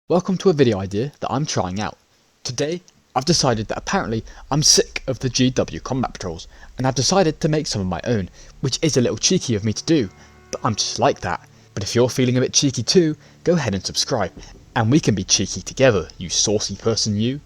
Welcome to a video idea that I'm trying out. Today, I've decided that apparently I'm sick of the GW combat patrols, and I've decided to make some of my own, which is a little cheeky of me to do, but I'm just like that. But if you're feeling a bit cheeky too, go ahead and subscribe, and we can be cheeky together, you saucy person you.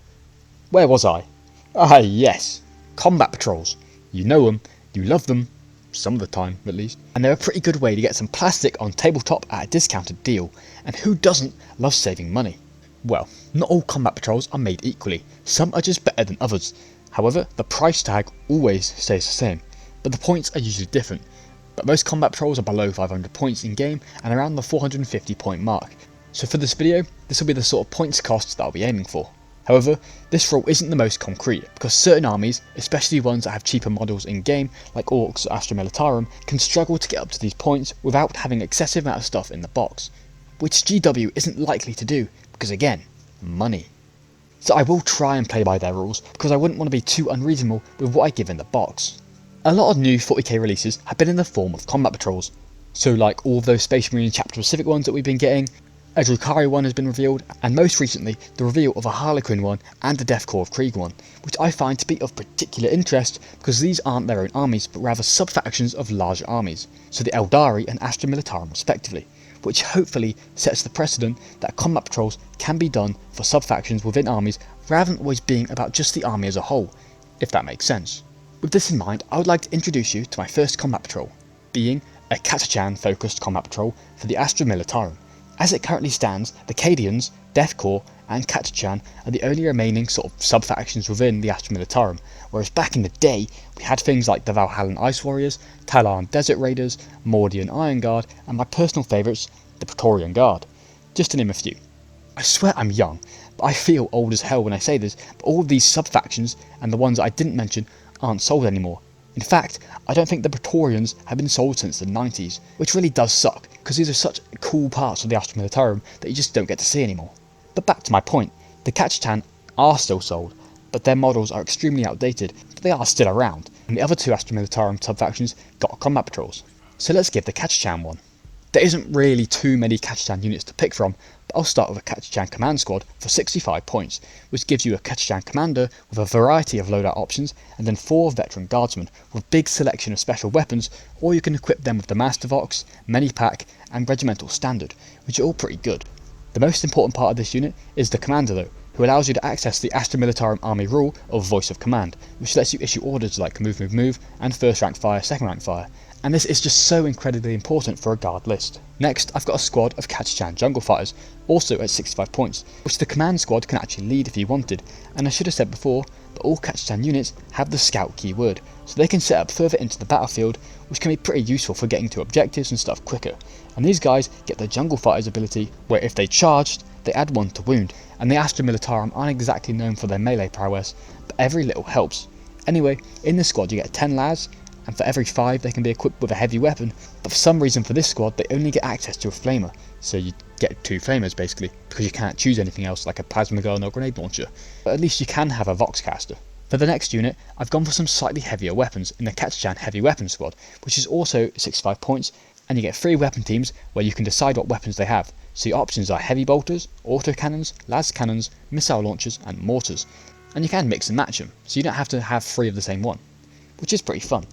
Where was I? Ah yes, combat patrols. You know them, you love them, some of the time at least, and they're a pretty good way to get some plastic on tabletop at a discounted deal, and who doesn't love saving money? Well, not all combat patrols are made equally, some are just better than others. However, the price tag always stays the same, but the points are usually different. But most combat patrols are below 500 points in game and around the 450 point mark, so for this video, this will be the sort of points costs that I'll be aiming for. However, this rule isn't the most concrete, because certain armies, especially ones that have cheaper models in game, like Orks or Astra Militarum, can struggle to get up to these points without having excessive amount of stuff in the box, which GW isn't likely to do, because again, money. So I will try and play by their rules, because I wouldn't want to be too unreasonable with what I give in the box. A lot of new 40k releases have been in the form of combat patrols, so like all of those Space Marine chapter specific ones that we've been getting, a Drukhari one has been revealed, and most recently the reveal of a Harlequin one and a Death Corps of Krieg one, which I find to be of particular interest because these aren't their own armies but rather sub-factions of larger armies, so the Eldari and Astra Militarum respectively, which hopefully sets the precedent that combat patrols can be done for sub-factions within armies rather than always being about just the army as a whole, if that makes sense. With this in mind, I would like to introduce you to my first combat patrol, being a Catachan focused combat patrol for the Astra Militarum. As it currently stands, the Cadians, Death Corps and Catachan are the only remaining sort of sub-factions within the Astra Militarum, whereas back in the day we had things like the Valhallan Ice Warriors, Talarn Desert Raiders, Mordian Iron Guard and my personal favourites, the Praetorian Guard, just to name a few. I swear I'm young, but I feel old as hell when I say this, but all of these sub-factions and the ones I didn't mention aren't sold anymore. In fact, I don't think the Praetorians have been sold since the 90s, which really does suck, because these are such cool parts of the Astra Militarum that you just don't get to see anymore. But back to my point, the Catachan are still sold, but their models are extremely outdated, but they are still around, and the other two Astra Militarum sub-factions got combat patrols. So let's give the Catachan one. There isn't really too many Catachan units to pick from, but I'll start with a Catachan command squad for 65 points, which gives you a Catachan commander with a variety of loadout options, and then 4 veteran guardsmen with a big selection of special weapons, or you can equip them with the Master Vox, Many-Pack and Regimental Standard, which are all pretty good. The most important part of this unit is the commander though, who allows you to access the Astra Militarum army rule of Voice of Command, which lets you issue orders like move move move and first rank fire, second rank fire, and this is just so incredibly important for a guard list. Next, I've got a squad of Catachan jungle fighters, also at 65 points, which the command squad can actually lead if you wanted, and I should have said before, but all Catachan units have the scout keyword, so they can set up further into the battlefield, which can be pretty useful for getting to objectives and stuff quicker, and these guys get the jungle fighters ability, where if they charged, they add 1 to wound, and the Astra Militarum aren't exactly known for their melee prowess, but every little helps. Anyway, in this squad you get 10 lads, and for every 5 they can be equipped with a heavy weapon, but for some reason for this squad they only get access to a flamer, so you get 2 flamers basically, because you can't choose anything else like a plasma gun or grenade launcher, but at least you can have a Voxcaster. For the next unit, I've gone for some slightly heavier weapons in the Catachan heavy weapon squad, which is also 65 points, and you get 3 weapon teams where you can decide what weapons they have, so your options are heavy bolters, autocannons, las cannons, missile launchers and mortars, and you can mix and match them, so you don't have to have 3 of the same one, which is pretty fun.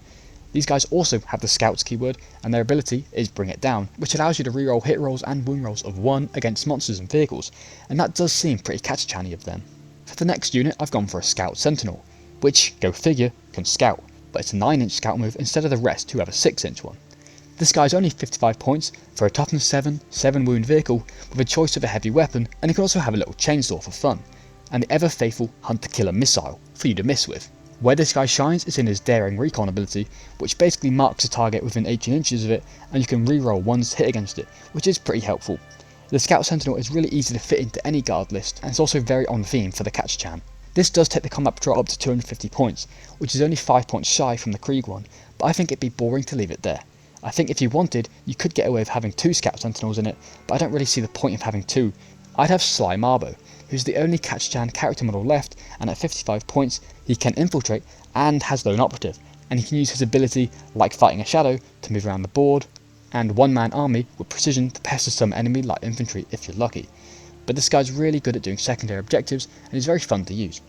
These guys also have the Scouts keyword, and their ability is Bring It Down, which allows you to reroll hit rolls and wound rolls of 1 against monsters and vehicles, and that does seem pretty Catachan-y of them. For the next unit I've gone for a Scout Sentinel, which, go figure, can scout, but it's a 9-inch scout move instead of the rest who have a 6-inch one. This guy's only 55 points for a toughness 7, 7 wound vehicle with a choice of a heavy weapon, and he can also have a little chainsaw for fun, and the ever faithful Hunter-Killer missile for you to miss with. Where this guy shines is in his Daring Recon ability, which basically marks a target within 18 inches of it, and you can reroll one's hit against it, which is pretty helpful. The Scout Sentinel is really easy to fit into any guard list, and it's also very on theme for the Catachan. This does take the combat patrol up to 250 points, which is only 5 points shy from the Krieg one, but I think it'd be boring to leave it there. I think if you wanted, you could get away with having 2 Scout Sentinels in it, but I don't really see the point of having 2. I'd have Sly Marbo, who's the only Catachan character model left, and at 55 points he can infiltrate and has lone operative, and he can use his ability, like fighting a shadow, to move around the board, and one-man army with precision to pester some enemy light infantry if you're lucky. but this guy's really good at doing secondary objectives and is very fun to use.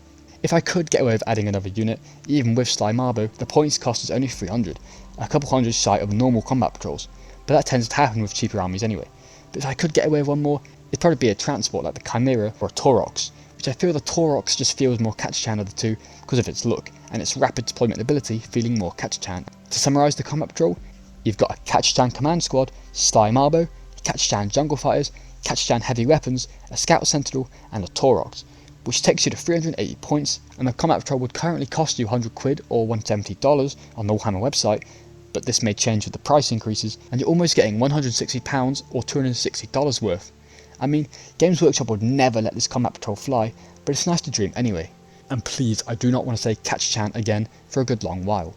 If I could get away with adding another unit, even with Sly Marbo, the points cost is only 300, a couple hundred shy of normal combat patrols, but that tends to happen with cheaper armies anyway. But if I could get away with one more, it'd probably be a transport like the Chimera or a Orks, which I feel the Orks just feels more Catachan of the two because of its look, and its rapid deployment ability feeling more Catachan. To summarise the combat patrol, you've got a Catachan command squad, Sly Marbo, Catachan jungle fighters, Catachan heavy weapons, a scout sentinel, and a Orks, which takes you to 380 points, and the combat patrol would currently cost you 100 quid or $170 on the Warhammer website, but this may change with the price increases, and you're almost getting £160 or $260 worth. I mean, Games Workshop would never let this combat patrol fly, but it's nice to dream anyway. And please, I do not want to say Catachan again for a good long while.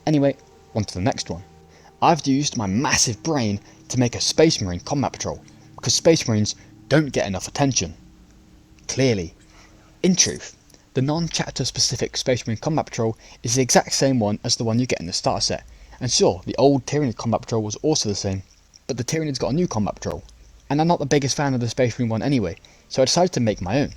Anyway, on to the next one. I've used my massive brain to make a Space Marine combat patrol, because Space Marines don't get enough attention. Clearly. In truth, the non-chapter specific Space Marine combat patrol is the exact same one as the one you get in the starter set, and sure, the old Tyranid combat patrol was also the same, but the Tyranid's got a new combat patrol, and I'm not the biggest fan of the Space Marine one anyway, so I decided to make my own.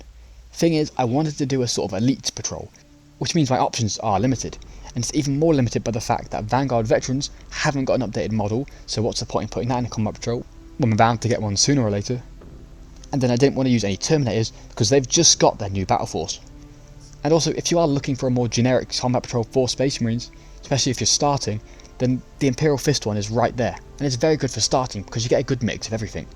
Thing is, I wanted to do a sort of elite patrol, which means my options are limited, and it's even more limited by the fact that Vanguard veterans haven't got an updated model, so what's the point in putting that in a combat patrol when we're bound to get one sooner or later? And then I didn't want to use any Terminators because they've just got their new battle force. And also, if you are looking for a more generic combat patrol for Space Marines, especially if you're starting, then the Imperial Fist one is right there, and it's very good for starting because you get a good mix of everything.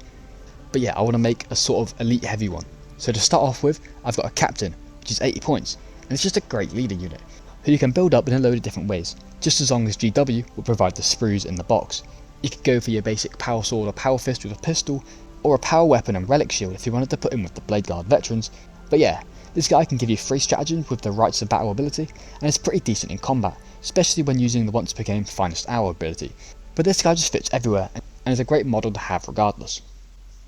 But yeah, I want to make a sort of elite heavy one. So to start off with, I've got a Captain, which is 80 points, and it's just a great leader unit, who you can build up in a load of different ways, just as long as GW will provide the sprues in the box. You could go for your basic power sword or power fist with a pistol, or a power weapon and relic shield if you wanted to put in with the Blade Guard veterans, but yeah, this guy can give you free stratagems with the Rights of Battle ability, and it's pretty decent in combat, especially when using the once per game finest hour ability, but this guy just fits everywhere and is a great model to have regardless.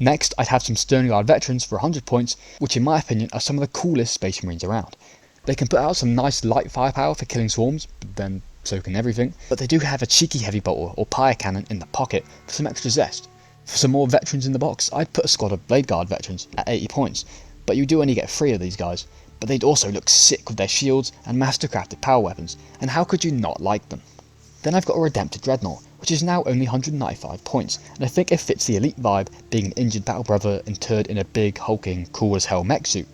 Next, I'd have some Stern Guard veterans for 100 points, which in my opinion are some of the coolest Space Marines around. They can put out some nice light firepower for killing swarms, but then so can everything, but they do have a cheeky heavy bolter or pyre cannon in the pocket for some extra zest. For some more veterans in the box, I'd put a squad of Blade Guard veterans at 80 points, but you do only get 3 of these guys, but they'd also look sick with their shields and mastercrafted power weapons, and how could you not like them? Then I've got a Redempted Dreadnought, which is now only 195 points, and I think it fits the elite vibe, being an injured battle brother interred in a big, hulking, cool as hell mech suit,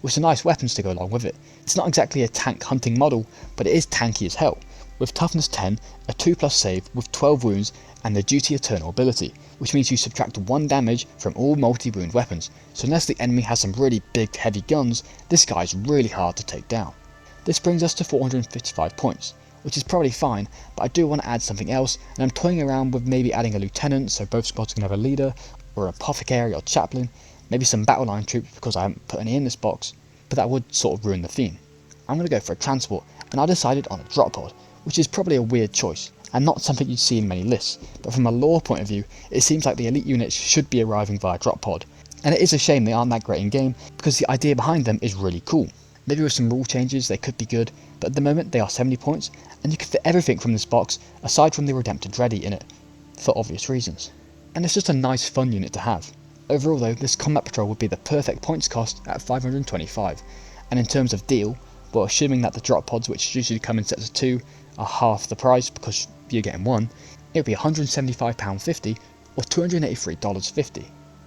with some nice weapons to go along with it. It's not exactly a tank hunting model, but it is tanky as hell, with toughness 10, a 2+ save with 12 wounds, and the Duty Eternal ability, which means you subtract 1 damage from all multi-wound weapons, so unless the enemy has some really big heavy guns, this guy's really hard to take down. This brings us to 455 points, which is probably fine, but I do want to add something else, and I'm toying around with maybe adding a lieutenant so both squads can have a leader, or an apothecary or chaplain, maybe some battle line troops because I haven't put any in this box, but that would sort of ruin the theme. I'm going to go for a transport, and I decided on a drop pod, which is probably a weird choice, and not something you'd see in many lists, but from a lore point of view, it seems like the elite units should be arriving via drop pod, and it is a shame they aren't that great in game, because the idea behind them is really cool. Maybe with some rule changes they could be good, but at the moment they are 70 points, and you can fit everything from this box, aside from the Redempted Dready in it, for obvious reasons. And it's just a nice fun unit to have. Overall though, this combat patrol would be the perfect points cost at 525, and in terms of deal, well, assuming that the drop pods, which usually come in sets of 2, are half the price because you're getting 1, it would be £175.50 or $283.50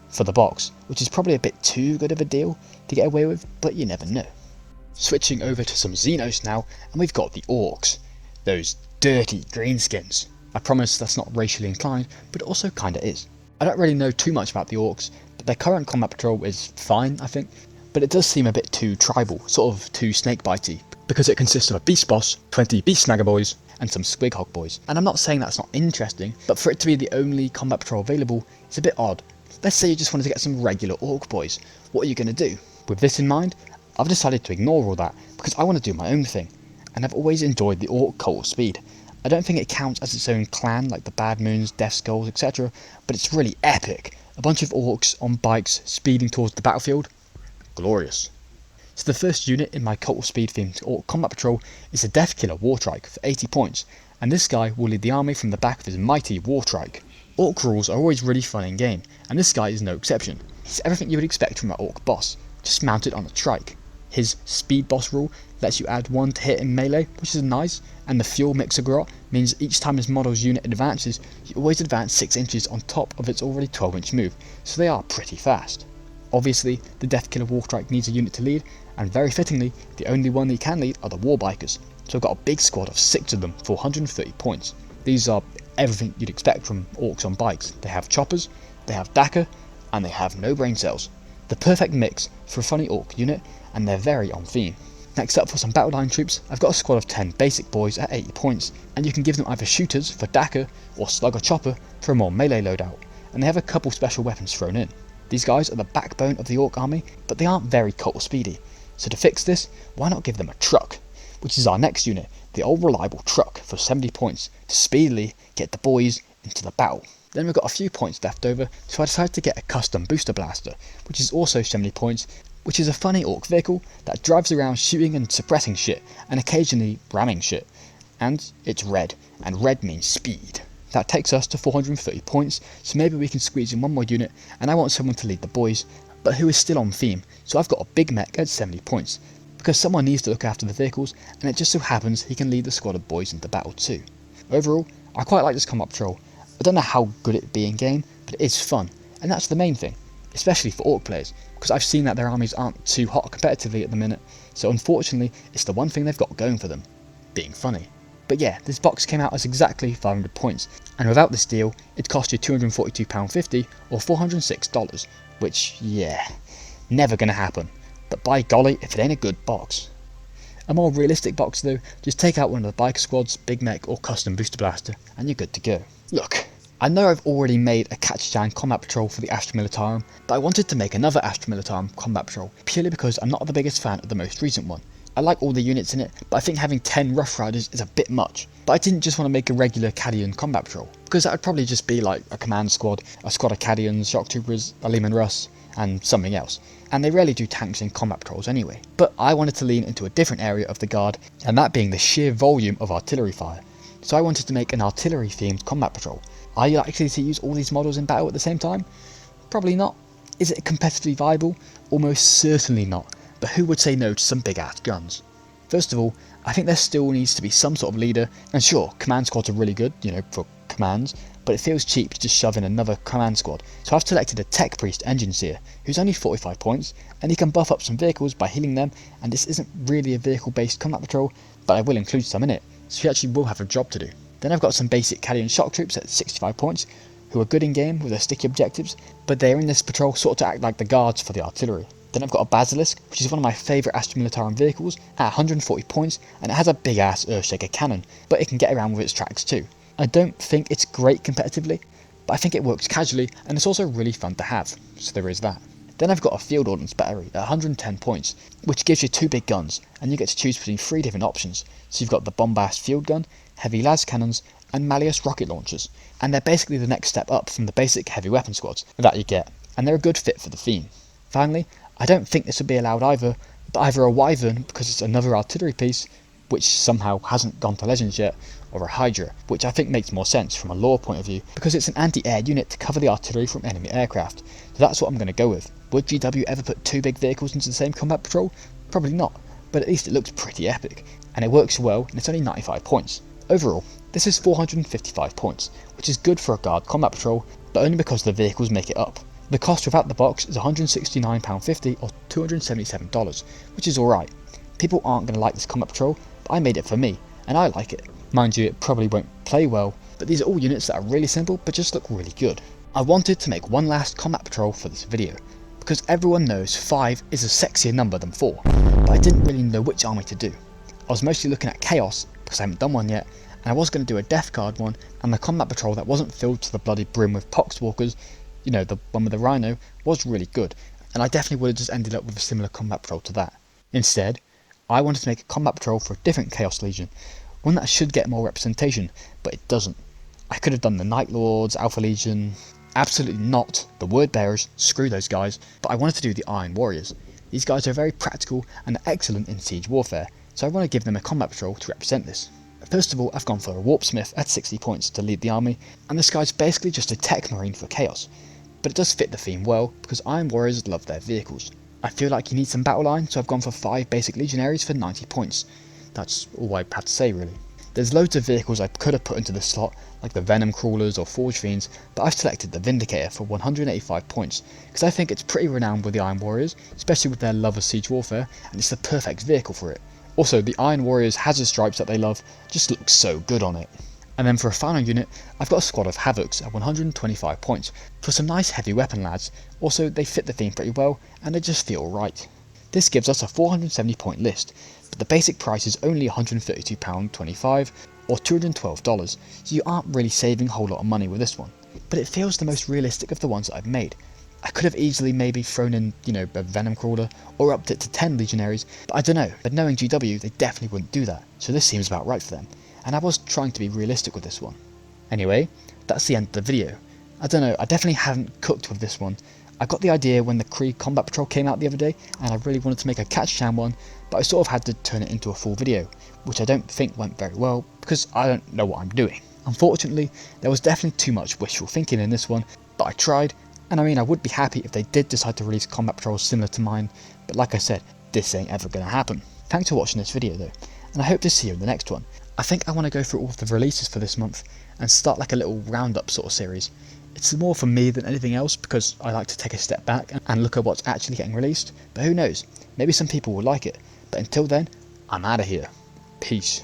for the box, which is probably a bit too good of a deal to get away with, but you never know. Switching over to some Xenos now, and we've got the Orks, those dirty greenskins. I promise that's not racially inclined, but it also kinda is. I don't really know too much about the Orks, but their current combat patrol is fine, I think, but it does seem a bit too tribal, sort of too snakebitey, because it consists of a beast boss, 20 beast snagger boys, and some squig hog boys. And I'm not saying that's not interesting, but for it to be the only combat patrol available, it's a bit odd. Let's say you just wanted to get some regular orc boys, what are you going to do? With this in mind, I've decided to ignore all that, because I want to do my own thing, and I've always enjoyed the Orc Cult of Speed. I don't think it counts as its own clan like the Bad Moons, Death Skulls, etc, but it's really epic. A bunch of orcs on bikes speeding towards the battlefield. Glorious. So the first unit in my Cult of Speed themed Orc Combat Patrol is the Deathkiller Wartrike for 80 points, and this guy will lead the army from the back of his mighty Wartrike. Orc rules are always really fun in game, and this guy is no exception. He's everything you would expect from an Orc boss, just mounted on a trike. His speed boss rule lets you add 1 to hit in melee, which is nice, and the fuel mixer grot means each time his model's unit advances, you always advance 6 inches on top of its already 12-inch move, so they are pretty fast. Obviously, the Deathkiller Warstrike needs a unit to lead, and very fittingly, the only one he can lead are the Warbikers, so I've got a big squad of 6 of them for 130 points. These are everything you'd expect from Orcs on bikes. They have choppers, they have Dakka, and they have no brain cells. The perfect mix for a funny Orc unit, and they're very on theme. Next up, for some battle line troops, I've got a squad of 10 basic boys at 80 points, and you can give them either shooters for Dakka or slugger chopper for a more melee loadout, and they have a couple special weapons thrown in. These guys are the backbone of the Orc army, but they aren't very cult or speedy, so to fix this, why not give them a truck, which is our next unit, the old reliable truck for 70 points to speedily get the boys into the battle. Then we've got a few points left over, so I decided to get a custom booster blaster, which is also 70 points, which is a funny Orc vehicle that drives around shooting and suppressing shit, and occasionally ramming shit. And it's red, and red means speed. That takes us to 430 points, so maybe we can squeeze in one more unit, and I want someone to lead the boys, but who is still on theme, so I've got a big mech at 70 points, because someone needs to look after the vehicles, and it just so happens he can lead the squad of boys into battle too. Overall, I quite like this combat patrol. I don't know how good it'd be in game, but it is fun, and that's the main thing, especially for Orc players, because I've seen that their armies aren't too hot competitively at the minute, so unfortunately it's the one thing they've got going for them, being funny. But yeah, this box came out as exactly 500 points, and without this deal, it cost you £242.50 or $406, which, yeah, never gonna happen. But by golly, if it ain't a good box. A more realistic box though, just take out one of the biker squads, big mech or custom booster blaster, and you're good to go. Look, I know I've already made a Catachan combat patrol for the Astra Militarum, but I wanted to make another Astra Militarum combat patrol, purely because I'm not the biggest fan of the most recent one. I like all the units in it, but I think having 10 Rough Riders is a bit much. But I didn't just want to make a regular Cadian combat patrol, because that would probably just be like a command squad, a squad of Cadians, Shock Troopers, a Leman Russ, and something else. And they rarely do tanks in combat patrols anyway. But I wanted to lean into a different area of the Guard, and that being the sheer volume of artillery fire. So I wanted to make an artillery themed combat patrol. Are you likely to use all these models in battle at the same time? Probably not. Is it competitively viable? Almost certainly not. But who would say no to some big ass guns? First of all, I think there still needs to be some sort of leader, and sure, command squads are really good, for commands, but it feels cheap to just shove in another command squad, so I've selected a Tech Priest Engine Seer, who's only 45 points, and he can buff up some vehicles by healing them, and this isn't really a vehicle based combat patrol, but I will include some in it, so he actually will have a job to do. Then I've got some basic Cadian Shock Troops at 65 points, who are good in game with their sticky objectives, but they are in this patrol sort of to act like the guards for the artillery. Then I've got a Basilisk, which is one of my favourite Astra Militarum vehicles, at 140 points, and it has a big ass Earthshaker cannon, but it can get around with its tracks too. I don't think it's great competitively, but I think it works casually, and it's also really fun to have, so there is that. Then I've got a Field Ordnance Battery at 110 points, which gives you 2 big guns, and you get to choose between 3 different options. So you've got the Bombast Field Gun, Heavy Las Cannons, and Malleus Rocket Launchers, and they're basically the next step up from the basic heavy weapon squads that you get, and they're a good fit for the theme. Finally, I don't think this would be allowed either, but either a Wyvern, because it's another artillery piece, which somehow hasn't gone to Legends yet, or a Hydra, which I think makes more sense from a lore point of view, because it's an anti-air unit to cover the artillery from enemy aircraft, so that's what I'm going to go with. Would GW ever put 2 big vehicles into the same combat patrol? Probably not, but at least it looks pretty epic, and it works well, and it's only 95 points. Overall, this is 455 points, which is good for a Guard combat patrol, but only because the vehicles make it up. The cost without the box is £169.50 or $277, which is alright. People aren't going to like this combat patrol, but I made it for me, and I like it. Mind you, it probably won't play well, but these are all units that are really simple but just look really good. I wanted to make one last combat patrol for this video, because everyone knows 5 is a sexier number than 4, but I didn't really know which army to do. I was mostly looking at Chaos, because I haven't done one yet, and I was going to do a Death Guard one, and the combat patrol that wasn't filled to the bloody brim with Poxwalkers, the one with the Rhino, was really good, and I definitely would have just ended up with a similar combat patrol to that. Instead, I wanted to make a combat patrol for a different Chaos Legion, one that should get more representation, but it doesn't. I could have done the Night Lords, Alpha Legion, absolutely not the Word Bearers, screw those guys, but I wanted to do the Iron Warriors. These guys are very practical and excellent in siege warfare, so I want to give them a combat patrol to represent this. First of all, I've gone for a Warpsmith at 60 points to lead the army, and this guy's basically just a tech marine for chaos. But it does fit the theme well, because Iron Warriors love their vehicles. I feel like you need some battle line, so I've gone for 5 basic legionaries for 90 points. That's all I have to say really. There's loads of vehicles I could have put into this slot, like the Venom Crawlers or Forge Fiends, but I've selected the Vindicator for 185 points, because I think it's pretty renowned with the Iron Warriors, especially with their love of siege warfare, and it's the perfect vehicle for it. Also, the Iron Warriors hazard stripes that they love just look so good on it. And then for a final unit, I've got a squad of Havocs at 125 points, for some nice heavy weapon lads. Also, they fit the theme pretty well, and they just feel right. This gives us a 470 point list, but the basic price is only £132.25 or $212, so you aren't really saving a whole lot of money with this one. But it feels the most realistic of the ones that I've made. I could have easily maybe thrown in, a Venom Crawler or upped it to 10 Legionaries, but I don't know, but knowing GW they definitely wouldn't do that, so this seems about right for them, and I was trying to be realistic with this one. Anyway, that's the end of the video. I don't know, I definitely haven't cooked with this one. I got the idea when the Kree Combat Patrol came out the other day, and I really wanted to make a Catachan one, but I sort of had to turn it into a full video, which I don't think went very well, because I don't know what I'm doing. Unfortunately, there was definitely too much wishful thinking in this one, but I tried, and I would be happy if they did decide to release combat patrols similar to mine, but like I said, this ain't ever gonna happen. Thanks for watching this video though, and I hope to see you in the next one. I think I want to go through all of the releases for this month, and start like a little roundup sort of series. It's more for me than anything else, because I like to take a step back and look at what's actually getting released, but who knows, maybe some people will like it. But until then, I'm out of here. Peace.